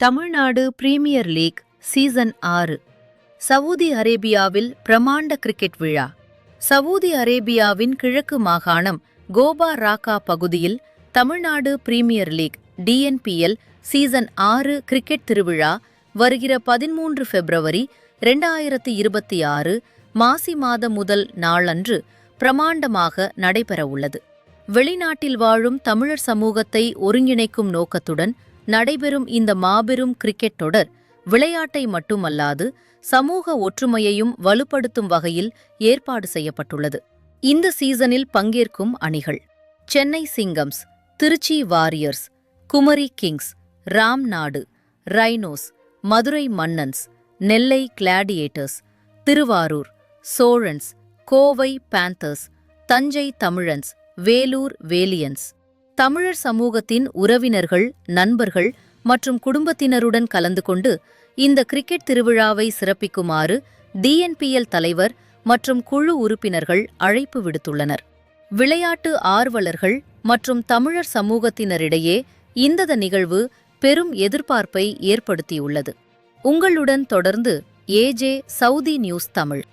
Tamil Nadu premier league season 6. Saudi அரேபியாவில் பிரமாண்ட cricket விழா. சவூதி அரேபியாவின் கிழக்கு மாகாணம் கோபா ராக்கா பகுதியில் Tamil Nadu premier league DNPL season 6 cricket திருவிழா வருகிற 13 பிப்ரவரி 2026 மாசி மாத முதல் நாளன்று பிரமாண்டமாக நடைபெறவுள்ளது. வெளிநாட்டில் வாழும் தமிழர் சமூகத்தை ஒருங்கிணைக்கும் நோக்கத்துடன் நடைபெறும் இந்த மாபெரும் கிரிக்கெட் தொடர் விளையாட்டை மட்டுமல்லாது சமூக ஒற்றுமையையும் வலுப்படுத்தும் வகையில் ஏற்பாடு செய்யப்பட்டுள்ளது. இந்த சீசனில் பங்கேற்கும் அணிகள்: Chennai Singams, Tiruchi warriors, Kumari kings, Ramnad, rhinos, Madurai Mannans, Nellai gladiators, Tiruvarur, Cholans, Kovai panthers, Thanjai Tamilans, Vellore valiants. தமிழர் சமூகத்தின் உறவினர்கள், நண்பர்கள் மற்றும் குடும்பத்தினருடன் கலந்து கொண்டு இந்த கிரிக்கெட் திருவிழாவை சிறப்பிக்குமாறு DNPL தலைவர் மற்றும் குழு உறுப்பினர்கள் அழைப்பு விடுத்துள்ளனர். விளையாட்டு ஆர்வலர்கள் மற்றும் தமிழர் சமூகத்தினரிடையே இந்த நிகழ்வு பெரும் எதிர்பார்ப்பை ஏற்படுத்தியுள்ளது. உங்களுடன் தொடர்ந்து AJ சவுதி நியூஸ் தமிழ்.